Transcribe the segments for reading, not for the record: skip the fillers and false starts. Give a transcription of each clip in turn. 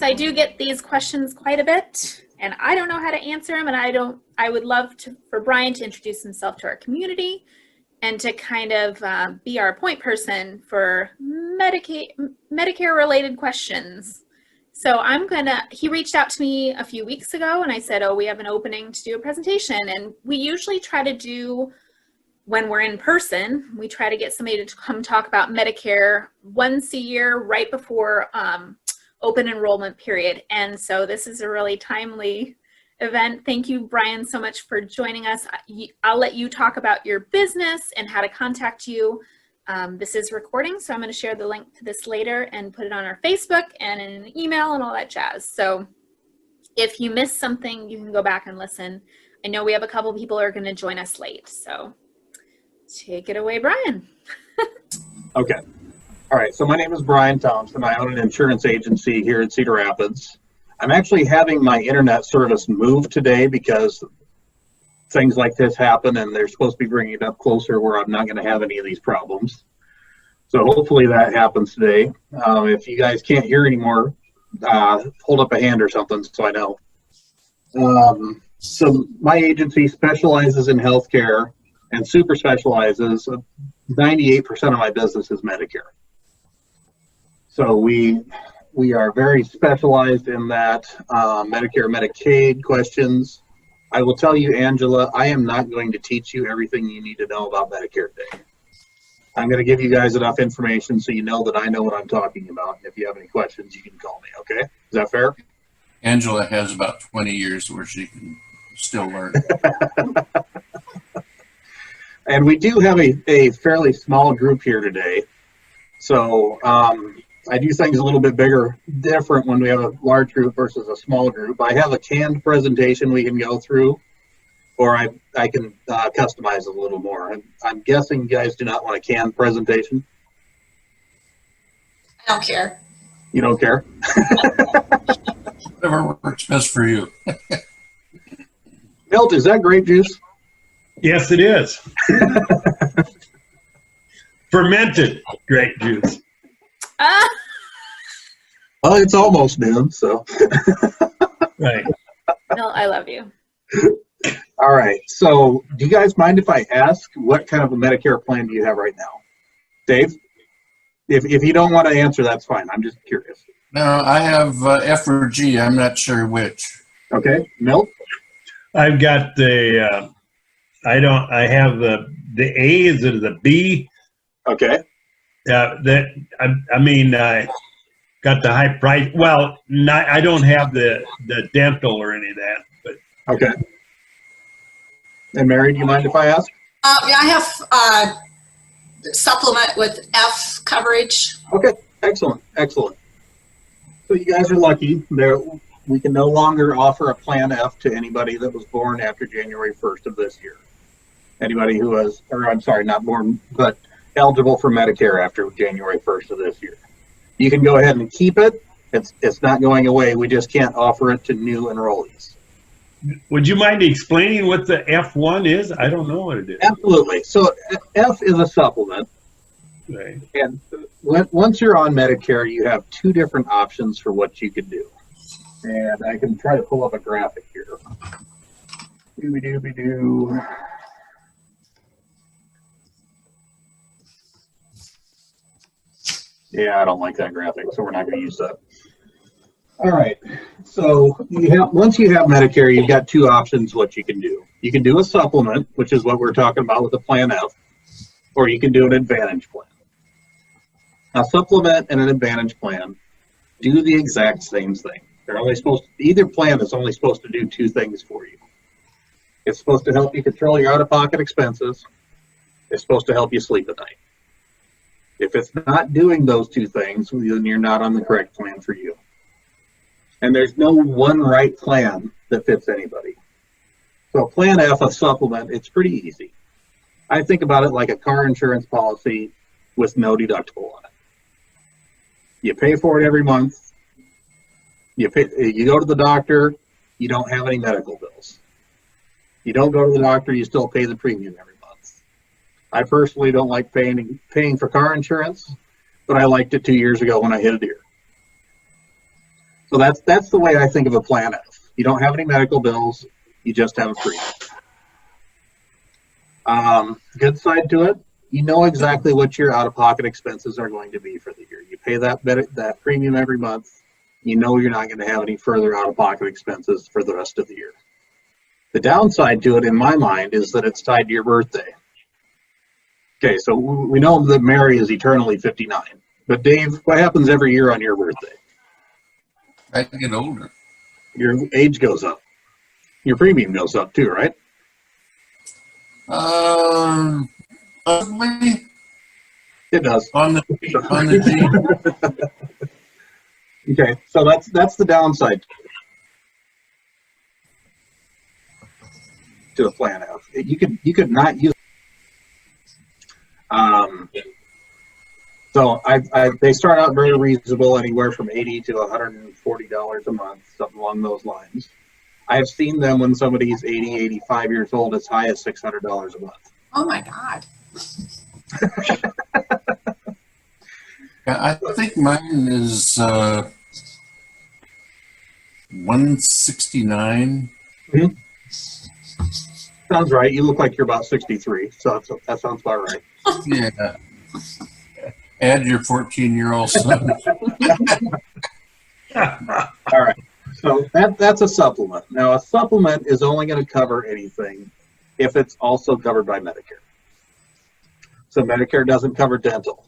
I do get these questions quite a bit, and I don't know how to answer them, and I would love for Brian to introduce himself to our community and to kind of be our point person for Medicare related questions. So he reached out to me a few weeks ago, and I said, oh, we have an opening to do a presentation. And we usually try to do, when we're in person, we try to get somebody to come talk about Medicare once a year right before open enrollment period. And so this is a really timely event. Thank you, Brian, so much for joining us. I'll let you talk about your business and how to contact you. This is recording, so I'm going to share the link to this later and put it on our Facebook and in an email and all that jazz. So if you missed something, you can go back and listen. I know we have a couple people who are going to join us late, so take it away, Brian. Okay. All right. So my name is Brian Thompson. I own an insurance agency here in Cedar Rapids. I'm actually having my internet service move today because things like this happen, and they're supposed to be bringing it up closer where I'm not going to have any of these problems. So hopefully that happens today. If you guys can't hear anymore, hold up a hand or something so I know. So my agency specializes in healthcare and super specializes. 98% of my business is Medicare. So we are very specialized in that. Medicare, Medicaid questions. I will tell you, Angela, I am not going to teach you everything you need to know about Medicare today. I'm going to give you guys enough information so you know that I know what I'm talking about. And if you have any questions, you can call me, okay? Is that fair? Angela has about 20 years where she can still learn. And we do have a fairly small group here today. So I do things a little bit different when we have a large group versus a small group. I have a canned presentation we can go through, or I can customize it a little more. I'm guessing you guys do not want a canned presentation? I don't care. You don't care? Whatever works best for you. Milt, is that grape juice? Yes, it is. Fermented grape juice. Well, it's almost noon, so. Right. No, I love you. All right. So do you guys mind if I ask what kind of a Medicare plan do you have right now? Dave? If you don't want to answer, that's fine. I'm just curious. No, I have F or G. I'm not sure which. Okay. Milt? I've got the, I have the A, is it the B? Okay. I got the high price. Well, I don't have the dental or any of that. But okay. And Mary, do you mind if I ask? Yeah, I have supplement with F coverage. Okay. Excellent. Excellent. So you guys are lucky. We can no longer offer a Plan F to anybody that was born after January 1st of this year. Anybody who was, or I'm sorry, not born, but eligible for Medicare after January 1st of this year. You can go ahead and keep it. It's not going away. We just can't offer it to new enrollees. would you mind explaining what the F1 is? I don't know what it is. Absolutely. So F is a supplement. Right. And once you're on Medicare, you have two different options for what you can do. And I can try to pull up a graphic here. Dooby-dooby-doo. Yeah, I don't like that graphic, so we're not going to use that. All right. So once you have Medicare, you've got two options what you can do. You can do a supplement, which is what we're talking about with the Plan F, or you can do an Advantage plan. A supplement and an Advantage plan do the exact same thing. They're only supposed to, either plan is only supposed to do two things for you. It's supposed to help you control your out-of-pocket expenses. It's supposed to help you sleep at night. If it's not doing those two things, then you're not on the correct plan for you. And there's no one right plan that fits anybody. So Plan F, a supplement, it's pretty easy. I think about it like a car insurance policy with no deductible on it. You pay for it every month. You go to the doctor, you don't have any medical bills. You don't go to the doctor, you still pay the premium every month. I personally don't like paying for car insurance, but I liked it 2 years ago when I hit a deer. So that's the way I think of a Plan F. You don't have any medical bills, you just have a premium. Good side to it, you know exactly what your out-of-pocket expenses are going to be for the year. You pay that premium every month. You know you're not going to have any further out-of-pocket expenses for the rest of the year. The downside to it, in my mind, is that it's tied to your birthday. Okay, so we know that Mary is eternally 59. But Dave, what happens every year on your birthday? I get older. Your age goes up. Your premium goes up too, right? Ugly It does. on the G. Okay, so that's the downside to a Plan F. You could not use. So they start out very reasonable, anywhere from $80 to $140 a month, something along those lines. I have seen them when somebody's 80, 85 years old, as high as $600 a month. Oh my God. I think mine is 169. Mm-hmm. Sounds right. You look like you're about 63, so that sounds about right. Yeah. Add your 14-year-old son. All right. So that's a supplement. Now, a supplement is only going to cover anything if it's also covered by Medicare. So Medicare doesn't cover dental.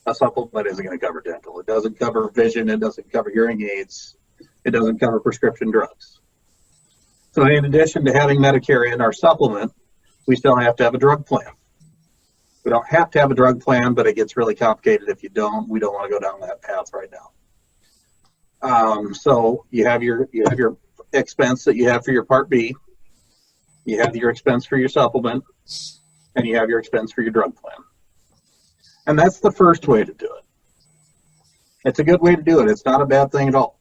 A supplement isn't going to cover dental. It doesn't cover vision. It doesn't cover hearing aids. It doesn't cover prescription drugs. So in addition to having Medicare in our supplement, we still have to have a drug plan. We don't have to have a drug plan, but it gets really complicated if you don't. We don't want to go down that path right now. So you have your expense that you have for your Part B, you have your expense for your supplement, and you have your expense for your drug plan. And that's the first way to do it. It's a good way to do it. It's not a bad thing at all.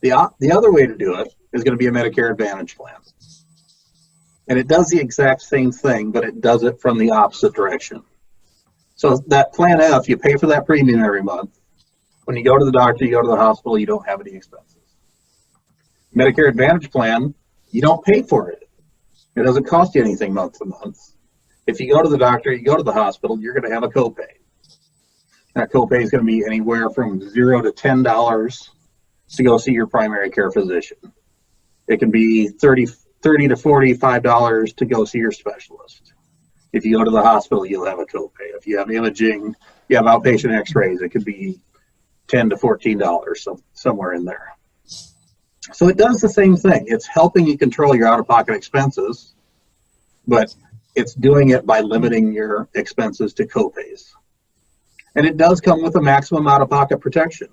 The other way to do it is going to be a Medicare Advantage plan. And it does the exact same thing, but it does it from the opposite direction. So that Plan F, you pay for that premium every month. When you go to the doctor, you go to the hospital, you don't have any expenses. Medicare Advantage plan, you don't pay for it. It doesn't cost you anything month to month. If you go to the doctor, you go to the hospital, you're going to have a copay. That copay is going to be anywhere from $0 to $10 to go see your primary care physician. It can be $30 to $45 to go see your specialist. If you go to the hospital, you'll have a copay. If you have imaging, you have outpatient x-rays, it could be $10 to $14, so somewhere in there. So it does the same thing. It's helping you control your out-of-pocket expenses, but it's doing it by limiting your expenses to copays. And it does come with a maximum out-of-pocket protection.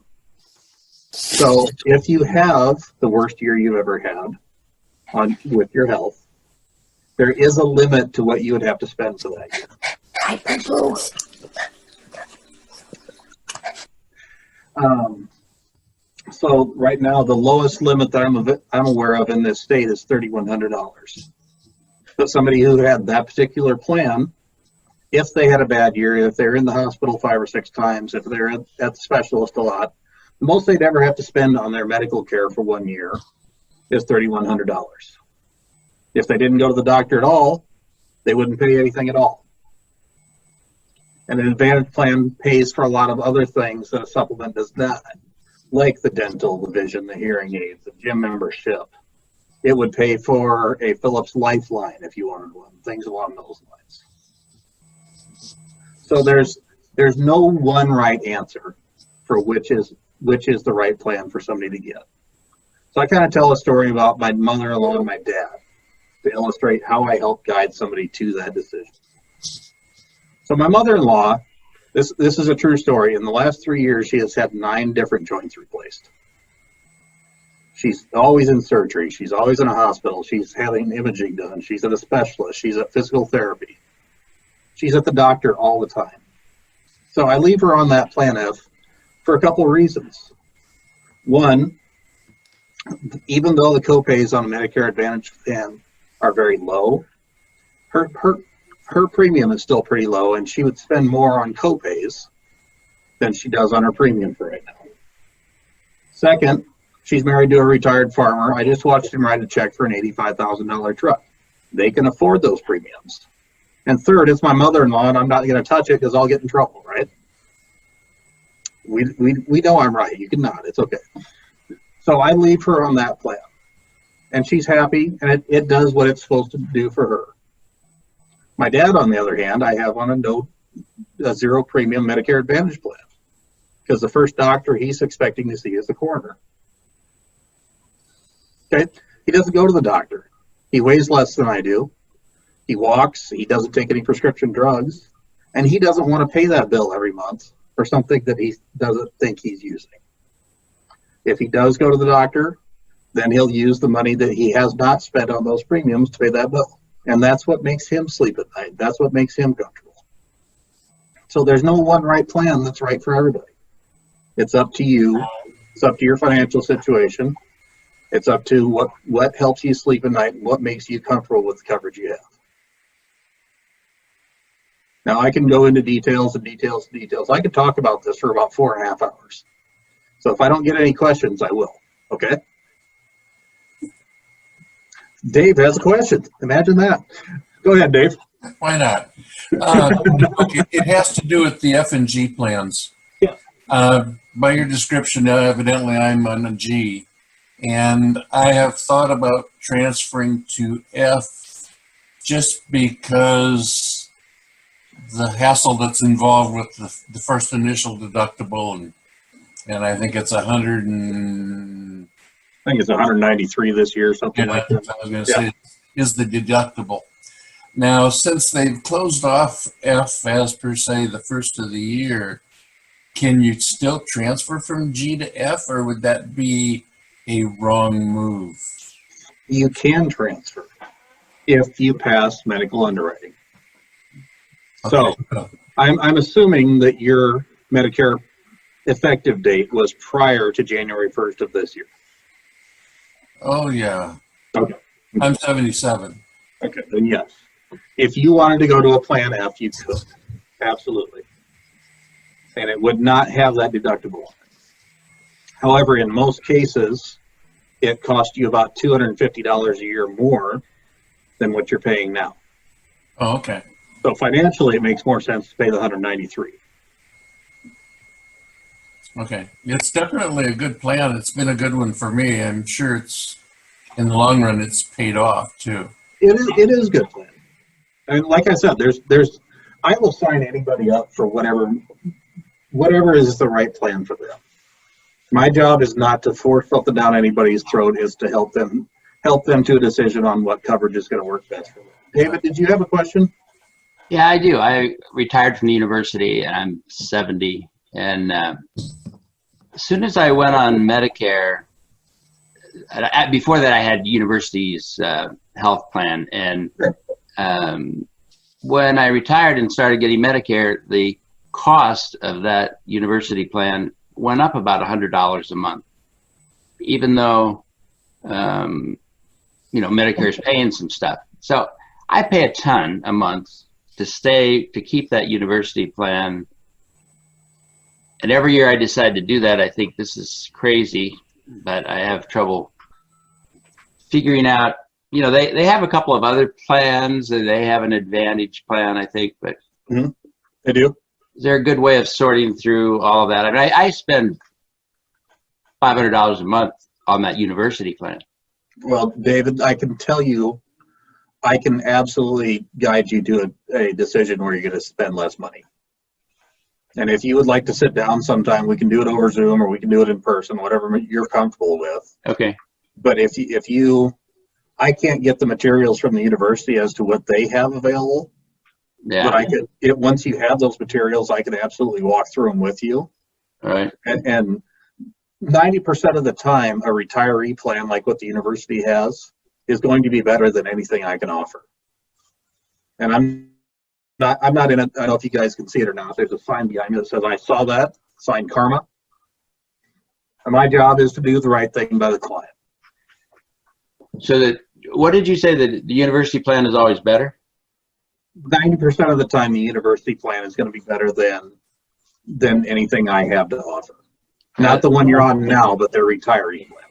So if you have the worst year you've ever had with your health, there is a limit to what you would have to spend for that year. So right now, the lowest limit that I'm aware of in this state is $3,100. But somebody who had that particular plan, if they had a bad year, if they're in the hospital 5 or 6 times, if they're at the specialist a lot, the most they'd ever have to spend on their medical care for 1 year is $3,100. If they didn't go to the doctor at all, they wouldn't pay anything at all. And an Advantage plan pays for a lot of other things that a supplement does not, like the dental, the vision, the hearing aids, the gym membership. It would pay for a Philips Lifeline if you wanted one, things along those lines. So there's no one right answer for which is the right plan for somebody to get. So I kind of tell a story about my mother-in-law and my dad to illustrate how I help guide somebody to that decision. So my mother-in-law, this is a true story. In the last 3 years, she has had 9 different joints replaced. She's always in surgery. She's always in a hospital. She's having imaging done. She's at a specialist. She's at physical therapy. She's at the doctor all the time. So I leave her on that Plan F for a couple of reasons. One, even though the copays on a Medicare Advantage plan are very low, her premium is still pretty low, and she would spend more on copays than she does on her premium for right now. Second, She's married to a retired farmer. I just watched him write a check for an $85,000 truck. They can afford those premiums. And third, it's my mother-in-law, and I'm not going to touch it because I'll get in trouble, right? We know I'm right. You can nod. It's okay. So I leave her on that plan. And she's happy, and it does what it's supposed to do for her. My dad, on the other hand, I have on a zero premium Medicare Advantage plan because the first doctor he's expecting to see is the coroner. Okay, he doesn't go to the doctor. He weighs less than I do. He walks. He doesn't take any prescription drugs, and he doesn't want to pay that bill every month for something that he doesn't think he's using. If he does go to the doctor, then he'll use the money that he has not spent on those premiums to pay that bill. And that's what makes him sleep at night. That's what makes him comfortable. So there's no one right plan that's right for everybody. It's up to you. It's up to your financial situation. It's up to what helps you sleep at night and what makes you comfortable with the coverage you have. Now I can go into details and details and details. I could talk about this for about 4.5 hours. So if I don't get any questions, I will. Okay? Dave has a question. Imagine that. Go ahead, Dave. Why not? Okay, it has to do with the F and G plans. Yeah. By your description, evidently I'm on a G, and I have thought about transferring to F just because the hassle that's involved with the first initial deductible, and I think it's 193 this year, something like that. I was going to say is the deductible. Now, since they've closed off F as per se the first of the year, can you still transfer from G to F, or would that be a wrong move? You can transfer if you pass medical underwriting. Okay. So I'm assuming that your Medicare effective date was prior to January 1st of this year. Oh, yeah. Okay. I'm 77. Okay, then yes. If you wanted to go to a plan F, you could. Absolutely. And it would not have that deductible. However, in most cases, it costs you about $250 a year more than what you're paying now. Oh, okay. So financially, it makes more sense to pay the 193. Okay. It's definitely a good plan. It's been a good one for me. I'm sure it's, in the long run, it's paid off too. It is a good plan. And like I said, I will sign anybody up for whatever is the right plan for them. My job is not to force something down anybody's throat, is to help them to a decision on what coverage is going to work best for them. David, did you have a question? Yeah, I do. I retired from the university and I'm 70. And as soon as I went on Medicare, before that I had university's health plan. And when I retired and started getting Medicare, the cost of that university plan went up about $100 a month, even though, Medicare is paying some stuff. So I pay a ton a month to keep that university plan. And every year I decide to do that, I think this is crazy, but I have trouble figuring out, they have a couple of other plans and they have an Advantage plan, I think, but They do. is there a good way of sorting through all of that? I mean, I spend $500 a month on that university plan. Well, David, I can tell you, I can absolutely guide you to a decision where you're going to spend less money. And if you would like to sit down sometime, we can do it over Zoom or we can do it in person, whatever you're comfortable with. Okay. But I can't get the materials from the university as to what they have available. Yeah. But once you have those materials, I can absolutely walk through them with you. All right. And 90% of the time, a retiree plan like what the university has is going to be better than anything I can offer. And I'm not in it. I don't know if you guys can see it or not. There's a sign behind me that says, "I saw that," sign Karma. And my job is to do the right thing by the client. So what did you say, that the university plan is always better? 90% of the time, the university plan is going to be better than anything I have to offer. Not the one you're on now, but their retiree plan.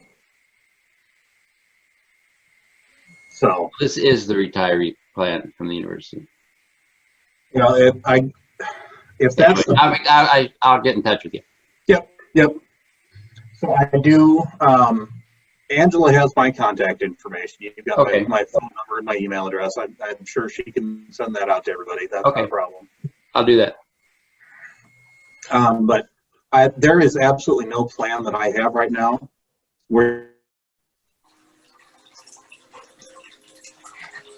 So This is the retiree plan from the university. you know, if that's the, I'll get in touch with you. yep. So I do. Angela has my contact information. You've got Okay. my phone number and my email address. I'm sure she can send that out to everybody. That's Okay. not a problem. I'll do that. But there is absolutely no plan that I have right now where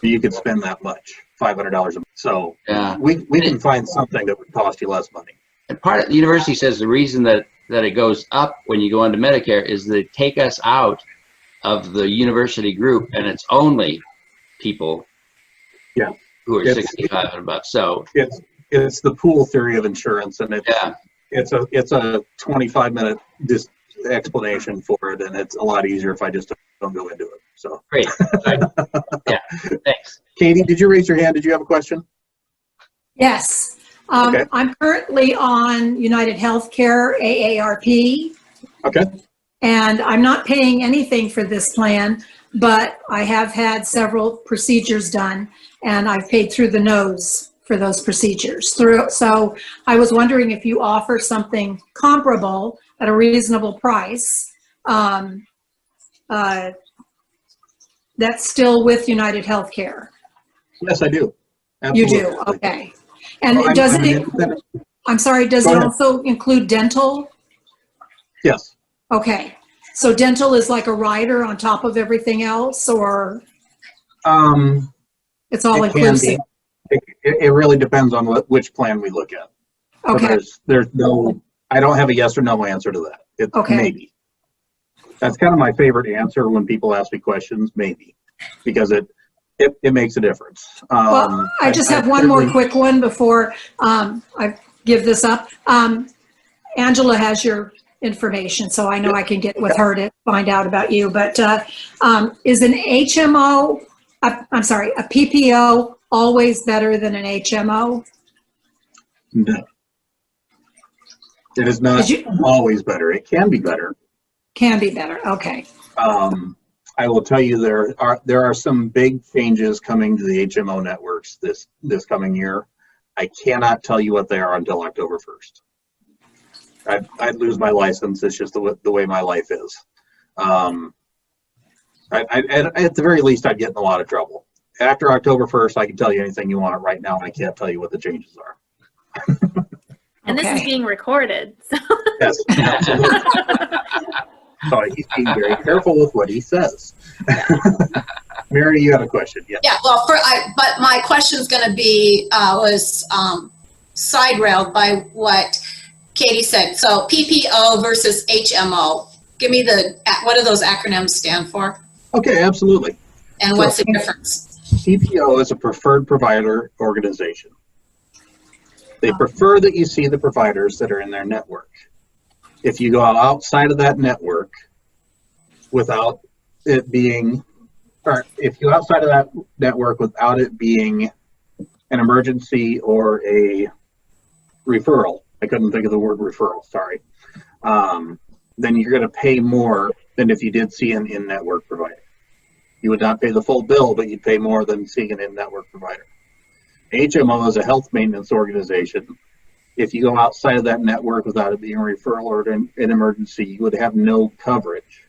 you could spend that much, $500 a month. So Yeah. we can find something that would cost you less money. And part of the university says the reason that it goes up when you go into Medicare is they take us out of the university group, and it's only people who are 65 and above. So it's the pool theory of insurance, and it's a 25-minute explanation for it, and it's a lot easier if I just don't go into it. So great. Yeah, thanks. Katie, did you raise your hand? Did you have a question? Yes. Okay. I'm currently on United Healthcare, AARP, Okay. and I'm not paying anything for this plan, but I have had several procedures done, and I've paid through the nose for those procedures. So I was wondering if you offer something comparable at a reasonable price that's still with United Healthcare. Yes, I do. You Absolutely. do, okay. And Well, does I'm it? independent. I'm sorry. Does Go it ahead. also include dental? Yes. Okay. So dental is like a rider on top of everything else, or it's all It can be. inclusive? It really depends on which plan we look at. So Okay. there's no, I don't have a yes or no answer to that. It's Okay. maybe. That's kind of my favorite answer when people ask me questions, maybe, because it makes a difference. Well, I just have one more quick one before I give this up. Angela has your information, so I know I can get with her to find out about you. But is an HMO, I'm sorry, a PPO always better than an HMO? No. It is not always better. It can be better. Can be better. Okay. I will tell you there are some big changes coming to the HMO networks this coming year. I cannot tell you what they are until October 1st. I'd lose my license. It's just the way my life is. At the very least, I'd get in a lot of trouble. After October 1st, I can tell you anything you want right now, and I can't tell you what the changes are. And this is being recorded. So. Yes, absolutely. So he's being very careful with what he says. Mary, you had a question? Yeah. Yeah, well, but my question's going to be, was side railed by what Katie said. So PPO versus HMO. Give me what do those acronyms stand for? Okay, absolutely. And what's the difference? PPO is a preferred provider organization. They prefer that you see the providers that are in their network. If you go outside of that network without it being, or if you outside of that network without it being an emergency or a referral, I couldn't think of the word referral, sorry, then you're going to pay more than if you did see an in-network provider. You would not pay the full bill, but you'd pay more than seeing an in-network provider. HMO is a health maintenance organization. If you go outside of that network without it being a referral or an emergency, you would have no coverage.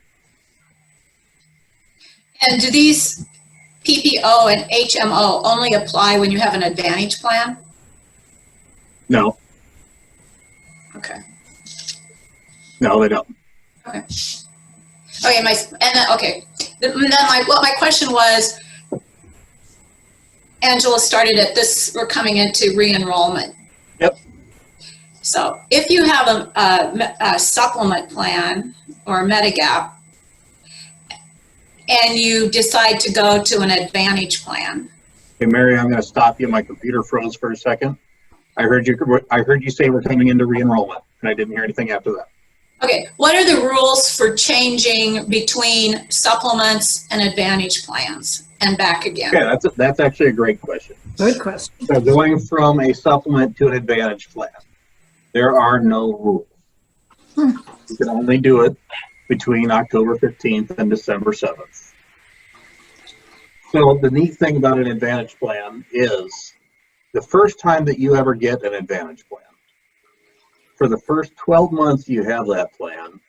And do these PPO and HMO only apply when you have an Advantage plan? No. Okay. No, they don't. Okay. Okay. Then my question was, Angela started at this. We're coming into re-enrollment. Yep. So if you have a supplement plan or a Medigap, and you decide to go to an Advantage plan. Hey, Mary, I'm going to stop you. My computer froze for a second. I heard you say we're coming into re-enrollment, and I didn't hear anything after that. Okay, what are the rules for changing between supplements and Advantage plans and back again? Yeah, that's actually a great question. Good question. So going from a supplement to an Advantage plan, there are no rules. You can only do it between October 15th and December 7th. So the neat thing about an Advantage plan is the first time that you ever get an Advantage plan, for the first 12 months you have that plan,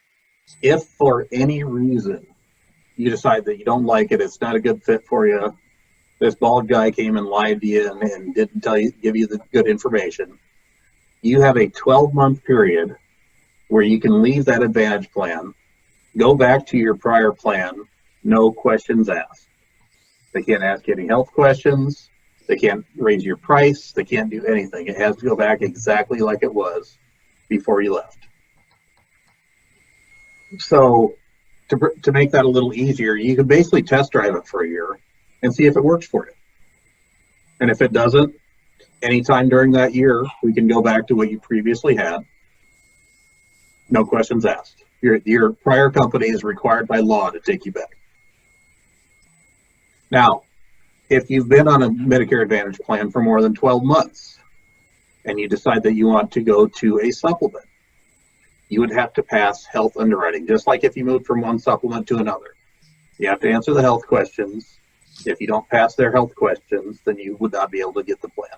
if for any reason you decide that you don't like it, it's not a good fit for you, this bald guy came and lied to you and didn't give you the good information, you have a 12-month period where you can leave that Advantage plan, go back to your prior plan, no questions asked. They can't ask any health questions. They can't raise your price. They can't do anything. It has to go back exactly like it was before you left. So to make that a little easier, you can basically test drive it for a year and see if it works for you. And if it doesn't, anytime during that year, we can go back to what you previously had. No questions asked. Your prior company is required by law to take you back. Now, if you've been on a Medicare Advantage plan for more than 12 months and you decide that you want to go to a supplement, you would have to pass health underwriting, just like if you moved from one supplement to another. You have to answer the health questions. If you don't pass their health questions, then you would not be able to get the plan.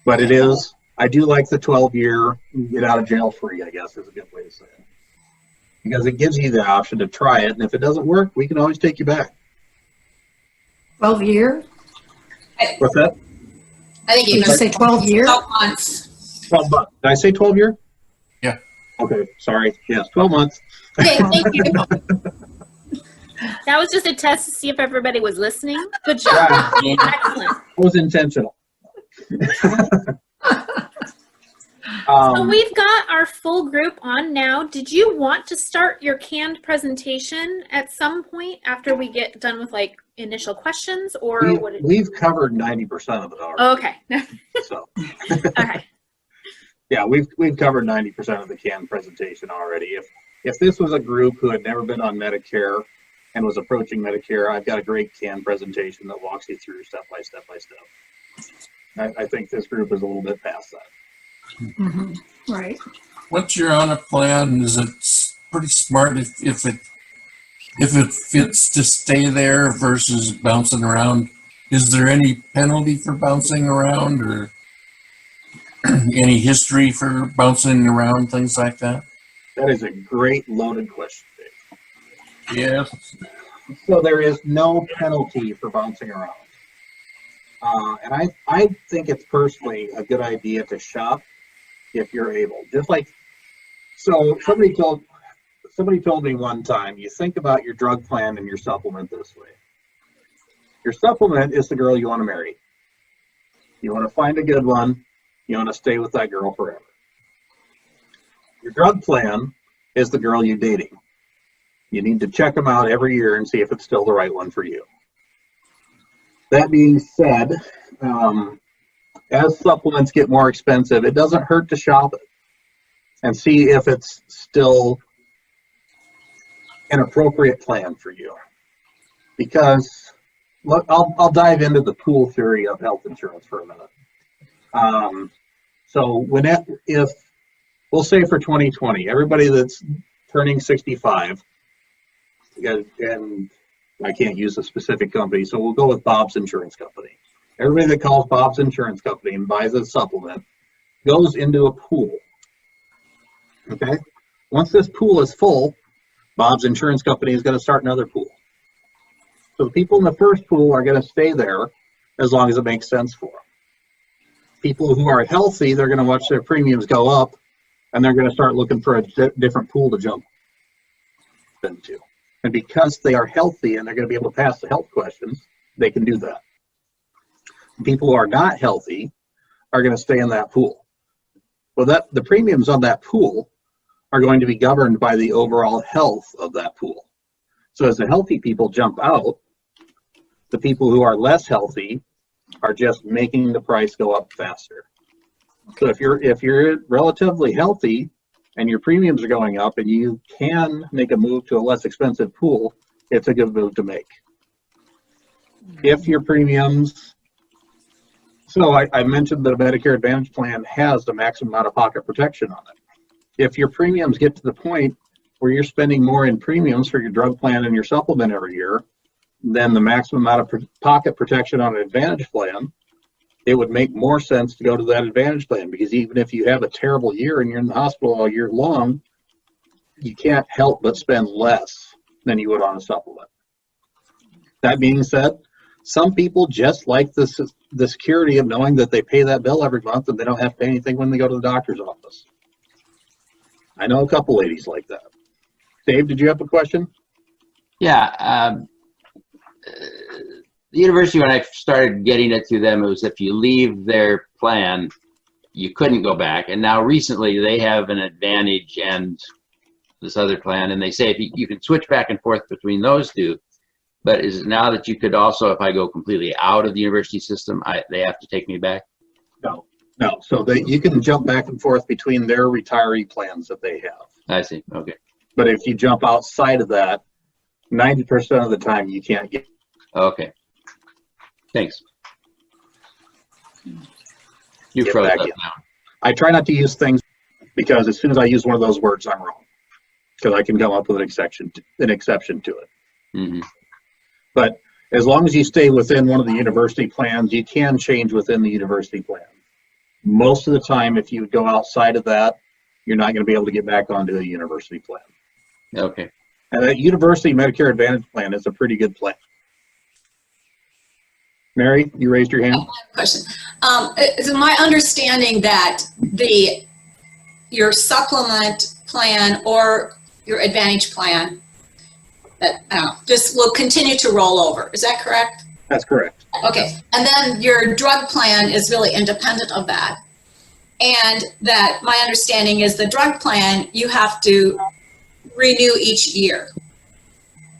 But it is, I do like the 12-year get out of jail free, I guess is a good way to say it. Because it gives you the option to try it, and if it doesn't work, we can always take you back. 12 year? What's that? I think you Did you say 12 year? 12 months. 12 months. Did I say 12 year? Yeah. Okay, sorry. Yes, 12 months. Okay, thank you. That was just a test to see if everybody was listening. Good job. Yeah. Excellent. It was intentional. So we've got our full group on now. Did you want to start your canned presentation at some point after we get done with like initial questions, or we've covered 90% of it already. Okay. So Okay. yeah, we've covered 90% of the canned presentation already. If this was a group who had never been on Medicare and was approaching Medicare, I've got a great canned presentation that walks you through step by step by step. I think this group is a little bit past that. Mhm. Right. Once you're on a plan, is it pretty smart if it fits to stay there versus bouncing around? Is there any penalty for bouncing around or any history for bouncing around, things like that? That is a great loaded question, Dave. Yes. So there is no penalty for bouncing around. And I think it's personally a good idea to shop if you're able. Just like, so somebody told me one time, you think about your drug plan and your supplement this way. Your supplement is the girl you want to marry. You want to find a good one. You want to stay with that girl forever. Your drug plan is the girl you're dating. You need to check them out every year and see if it's still the right one for you. That being said, as supplements get more expensive, it doesn't hurt to shop it and see if it's still an appropriate plan for you. Because look, I'll dive into the pool theory of health insurance for a minute. So if we'll say for 2020, everybody that's turning 65, and I can't use a specific company, so we'll go with Bob's Insurance Company. Everybody that calls Bob's Insurance Company and buys a supplement goes into a pool. Okay? Once this pool is full, Bob's Insurance Company is going to start another pool. So the people in the first pool are going to stay there as long as it makes sense for them. People who are healthy, they're going to watch their premiums go up, and they're going to start looking for a different pool to jump into. And because they are healthy and they're going to be able to pass the health questions, they can do that. People who are not healthy are going to stay in that pool. Well, the premiums on that pool are going to be governed by the overall health of that pool. So as the healthy people jump out, the people who are less healthy are just making the price go up faster. So if you're relatively healthy and your premiums are going up and you can make a move to a less expensive pool, it's a good move to make. If your premiums, so I mentioned that a Medicare Advantage plan has the maximum out-of-pocket protection on it. If your premiums get to the point where you're spending more in premiums for your drug plan and your supplement every year, than the maximum amount of pocket protection on an Advantage plan, it would make more sense to go to that Advantage plan, because even if you have a terrible year and you're in the hospital all year long, you can't help but spend less than you would on a supplement. That being said, some people just like the security of knowing that they pay that bill every month and they don't have to pay anything when they go to the doctor's office. I know a couple ladies like that. Dave, did you have a question? Yeah. The university, when I started getting it through them, it was if you leave their plan, you couldn't go back. And now recently they have an Advantage and this other plan, and they say if you can switch back and forth between those two. But is it now that you could also, if I go completely out of the university system, they have to take me back? No. So you can jump back and forth between their retiree plans that they have. I see. Okay. But if you jump outside of that, 90% of the time you can't get. Okay. Thanks. You Get froze back up in. now. I try not to use things, because as soon as I use one of those words, I'm wrong. Because I can come up with an exception to it. Mm-hmm. But as long as you stay within one of the university plans, you can change within the university plan. Most of the time, if you go outside of that, you're not going to be able to get back onto a university plan. Okay. And that university Medicare Advantage plan is a pretty good plan. Mary, you raised your hand. I have a question. Is it my understanding that your supplement plan or your Advantage plan that this will continue to roll over? Is that correct? That's correct. Okay, and then your drug plan is really independent of that. And that my understanding is the drug plan you have to renew each year.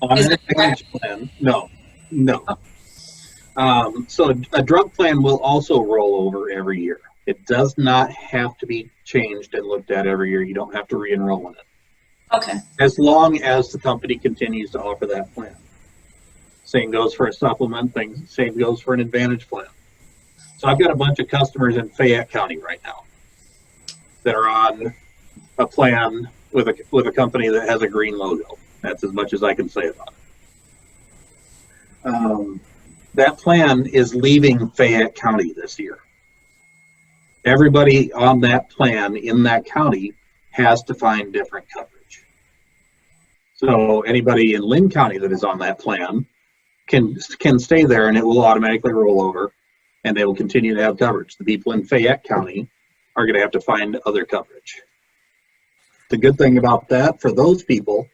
On an Advantage plan, no. So a drug plan will also roll over every year. It does not have to be changed and looked at every year. You don't have to re-enroll in it. Okay. As long as the company continues to offer that plan. Same goes for a supplement thing. Same goes for an Advantage plan. So I've got a bunch of customers in Fayette County right now that are on a plan with a company that has a green logo. That's as much as I can say about it. That plan is leaving Fayette County this year. Everybody on that plan in that county has to find different coverage. So anybody in Lynn County that is on that plan can stay there, and it will automatically roll over, and they will continue to have coverage. The people in Fayette County are going to have to find other coverage. The good thing about that for those people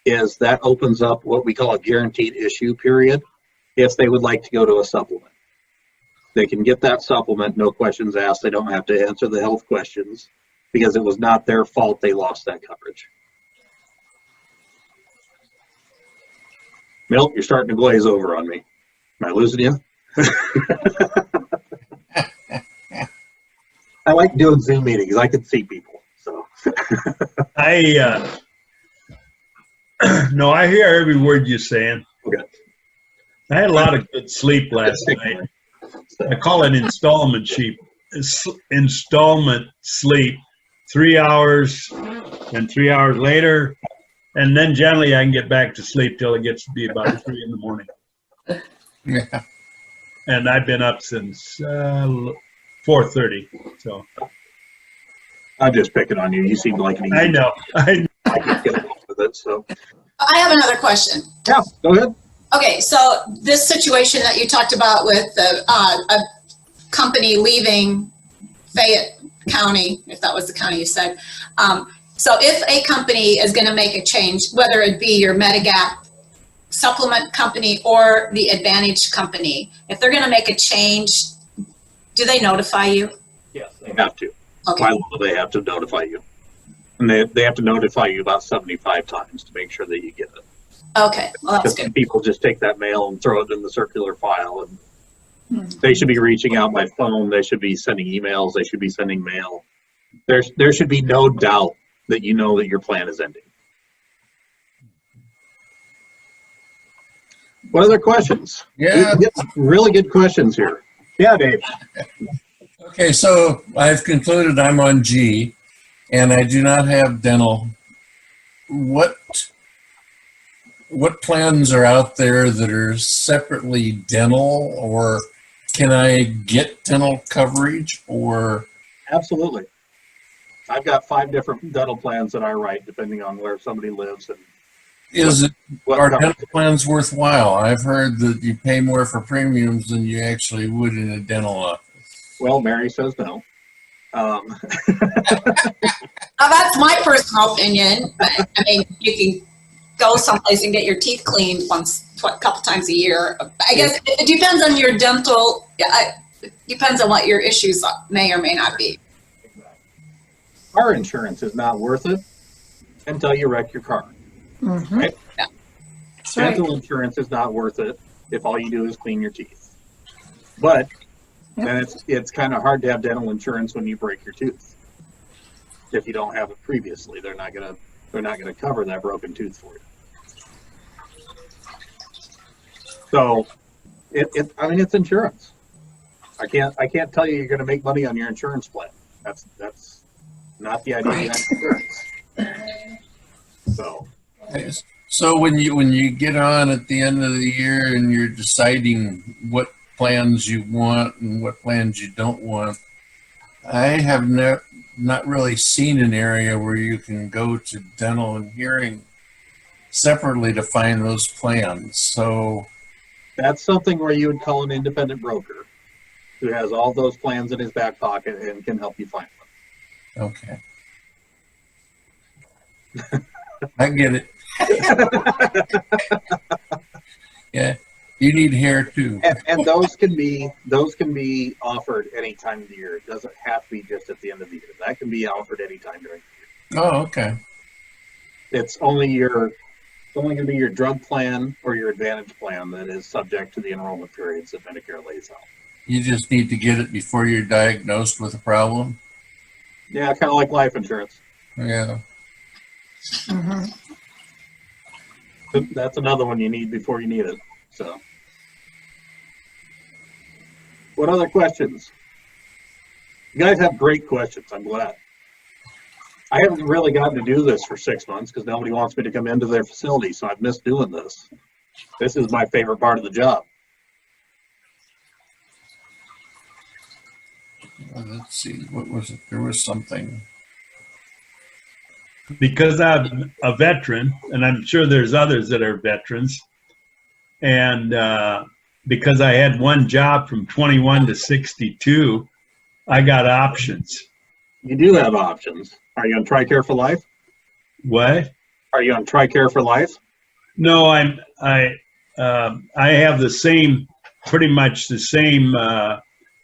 is that opens up what we call a guaranteed issue period if they would like to go to a supplement. They can get that supplement, no questions asked. They don't have to answer the health questions because it was not their fault they lost that coverage. Milt, you're starting to glaze over on me. Am I losing you? I like doing Zoom meetings. I can see people. So No, I hear every word you're saying. okay. I had a lot of good sleep last night. I call it installment sleep. 3 hours and 3 hours later, and then generally I can get back to sleep till it gets to be about 3 in the morning. Yeah. And I've been up since 4:30. So I'm just picking on you. You seem like an easy. I know. I can get along with it. So I have another question. yeah, go ahead. Okay, so this situation that you talked about with a company leaving Fayette County, if that was the county you said. So if a company is going to make a change, whether it be your Medigap supplement company or the Advantage company, if they're going to make a change, do they notify you? Yes, they have to. Okay. By law, they have to notify you. And they have to notify you about 75 times to make sure that you get it. Okay, well, that's Because good. some people just take that mail and throw it in the circular file. And they should be reaching out by phone. They should be sending emails. They should be sending mail. There should be no doubt that you know that your plan is ending. What other questions? Yeah. We get some really good questions here. Yeah, Dave. Okay, so I've concluded I'm on G, and I do not have dental. What what plans are out there that are separately dental, or can I get dental coverage, or? Absolutely. I've got 5 different dental plans that I write depending on where somebody lives and Are dental plans worthwhile? I've heard that you pay more for premiums than you actually would in a dental office. Well, Mary says no. That's my personal opinion. But, I mean, you can go someplace and get your teeth cleaned a couple times a year. I guess it depends on your dental. It depends on what your issues may or may not be. Car insurance is not worth it until you wreck your car. Mhm. Right? Yeah. That's right. Dental insurance is not worth it if all you do is clean your teeth. But then it's kind of hard to have dental insurance when you break your tooth. If you don't have it previously, they're not gonna cover that broken tooth for you. So I mean, it's insurance. I can't tell you you're gonna make money on your insurance plan. That's not the idea behind insurance. So when you get on at the end of the year and you're deciding what plans you want and what plans you don't want, I have not really seen an area where you can go to dental and hearing separately to find those plans. So that's something where you would call an independent broker who has all those plans in his back pocket and can help you find them. okay, I get it. Yeah, you need hair too. And those can be offered any time of the year. It doesn't have to be just at the end of the year. That can be offered any time during the year. Oh, okay. It's only going to be your drug plan or your Advantage plan that is subject to the enrollment periods that Medicare lays out. You just need to get it before you're diagnosed with a problem. Yeah, kind of like life insurance. Yeah. Mhm. That's another one you need before you need it. So, what other questions? You guys have great questions. I'm glad. I haven't really gotten to do this for 6 months because nobody wants me to come into their facility, so I've missed doing this. This is my favorite part of the job. Let's see. What was it? There was something. Because I'm a veteran, and I'm sure there's others that are veterans, and because I had one job from 21 to 62, I got options. You do have options. Are you on TRICARE for life? What? Are you on TRICARE for life? No, I have the same, pretty much the same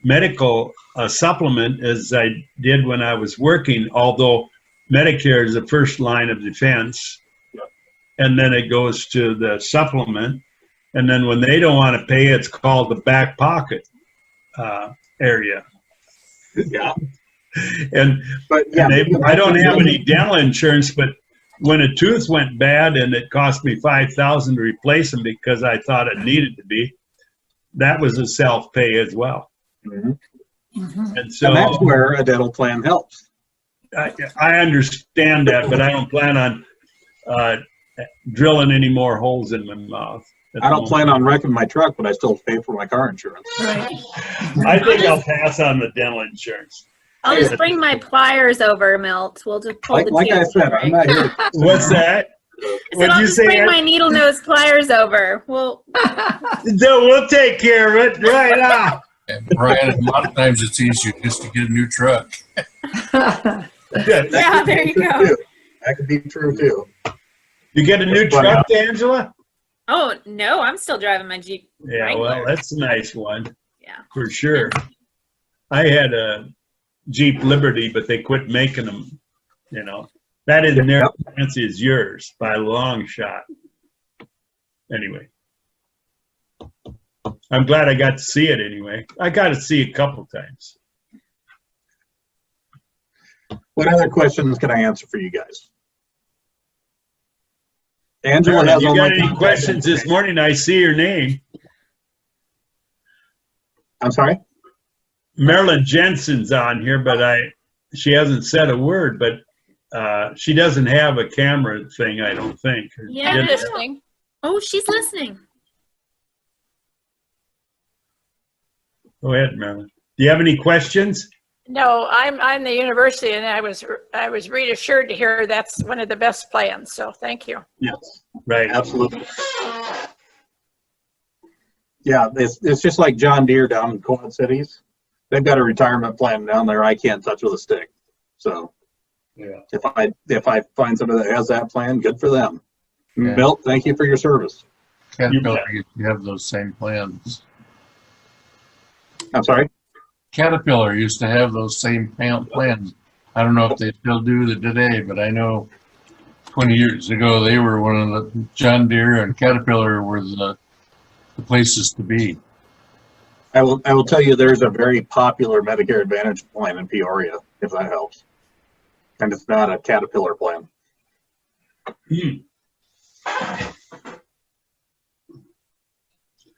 medical supplement as I did when I was working, although Medicare is the first line of defense, and then it goes to the supplement, and then when they don't want to pay, it's called the back pocket area. Yeah. I don't have any dental insurance, but when a tooth went bad and it cost me $5,000 to replace them because I thought it needed to be, that was a self-pay as well. Mm-hmm. Mhm. And so that's where a dental plan helps. I understand that, but I don't plan on drilling any more holes in my mouth. I don't plan on wrecking my truck, but I still pay for my car insurance. Right. I think I'll pass on the dental insurance. I'll just bring my pliers over, Milt. We'll just pull the Like I tooth, said, right? I'm not here to What's that? I said, What'd I'll you just say, bring Ed? my needle nose pliers over. Well, We'll take care of it. Right on. And Brian, a lot of times it's easier just to get a new truck. yeah, there you go. That could be true tue. You get a new truck, Angela? Oh, no, I'm still driving my Jeep Yeah, Wrangler. well, that's a nice one. Yeah. For sure. I had a Jeep Liberty, but they quit making them, you know. That isn't near as fancy as yours by a long shot. Anyway. I'm glad I got to see it anyway. I got to see it a couple times. What other questions can I answer for you guys? Angela has you all got my any contact questions this morning? I see your name. I'm sorry? Marilyn Jensen's on here, but she hasn't said a word, but she doesn't have a camera thing, I don't think. Yeah, Did- interesting. Oh, she's listening. Go ahead, Marilyn. Do you have any questions? No, I'm the university, and I was reassured to hear that's one of the best plans. So thank you. Yes, Right. absolutely. Yeah, it's just like John Deere down in Quad Cities. They've got a retirement plan down there I can't touch with a stick. So Yeah. if I find somebody that has that plan, good for them. Yeah. Milt, thank you for your service. Caterpillar used to have those same plans. I'm sorry? Caterpillar used to have those same plans. I don't know if they still do today, but I know 20 years ago they were one of the John Deere and Caterpillar were the places to be. I will tell you there's a very popular Medicare Advantage plan in Peoria, if that helps. And it's not a Caterpillar plan. The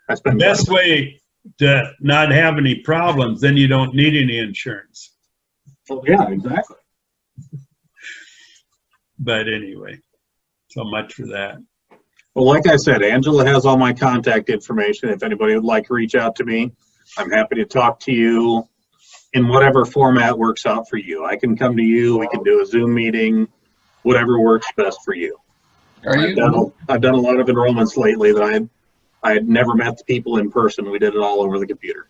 I spend best way to not have any problems, then you don't need any insurance. Oh, yeah, exactly. But anyway, so much for that. Well, like I said, Angela has all my contact information. If anybody would like to reach out to me, I'm happy to talk to you in whatever format works out for you. I can come to you, we can do a Zoom meeting, whatever works best for you. I've done a lot of enrollments lately that I had never met the people in person. We did it all over the computer.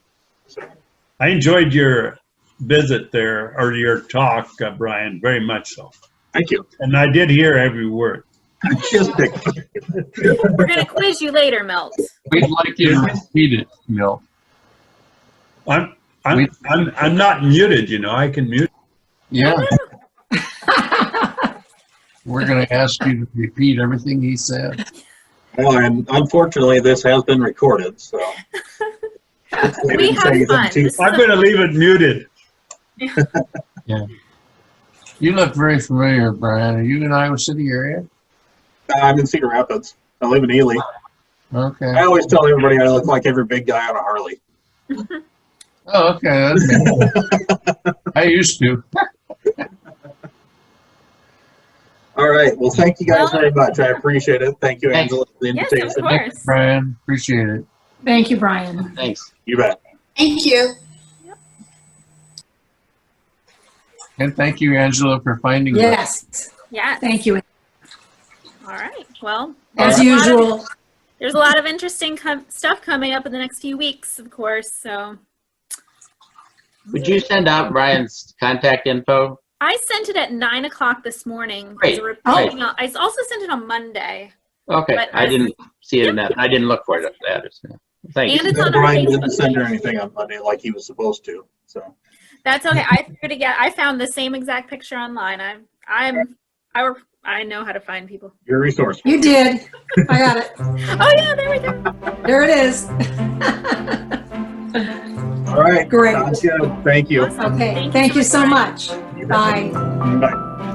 So. I enjoyed your visit there, or your talk, Brian, very much so. Thank you. And I did hear every word. We're going to quiz you later, Milt. We'd like you to repeat it, Milt. I'm not muted, you know. I can mute. Yeah. We're going to ask you to repeat everything he said. Well, and unfortunately, this has been recorded, so. We have fun. I'm going to leave it muted. Yeah. You look very familiar, Brian. Are you in Iowa City area? I'm in Cedar Rapids. I live in Ely. Okay. I always tell everybody I look like every big guy on a Harley. Oh, okay. I used to. All right. Well, thank you guys very much. I appreciate it. Thank you, Thanks. Angela, for the Yes, invitation. of course. Brian, appreciate it. Thank you, Brian. Thanks. You bet. Thank you. And thank you, Angela, for finding us. Yes, Yeah. thank you. All right. Well, As there's a lot of- usual. there's a lot of interesting stuff coming up in the next few weeks, of course. So Would you send out Brian's contact info? I sent it at 9 o'clock this morning. Great. So Oh. I also sent it on Monday. Okay, But I didn't see it in that. I didn't look for it. Thanks. And it's on our Brian didn't Facebook send her page. anything on Monday like he was supposed to. So That's okay. I figured again. I found the same exact picture online. I know how to find people. you're resourceful. You did. I got it. Oh yeah, there we go. There it is. All right. Great. Sounds good. Thank you. Awesome. Okay, thank you so much. You bet. Bye. Bye.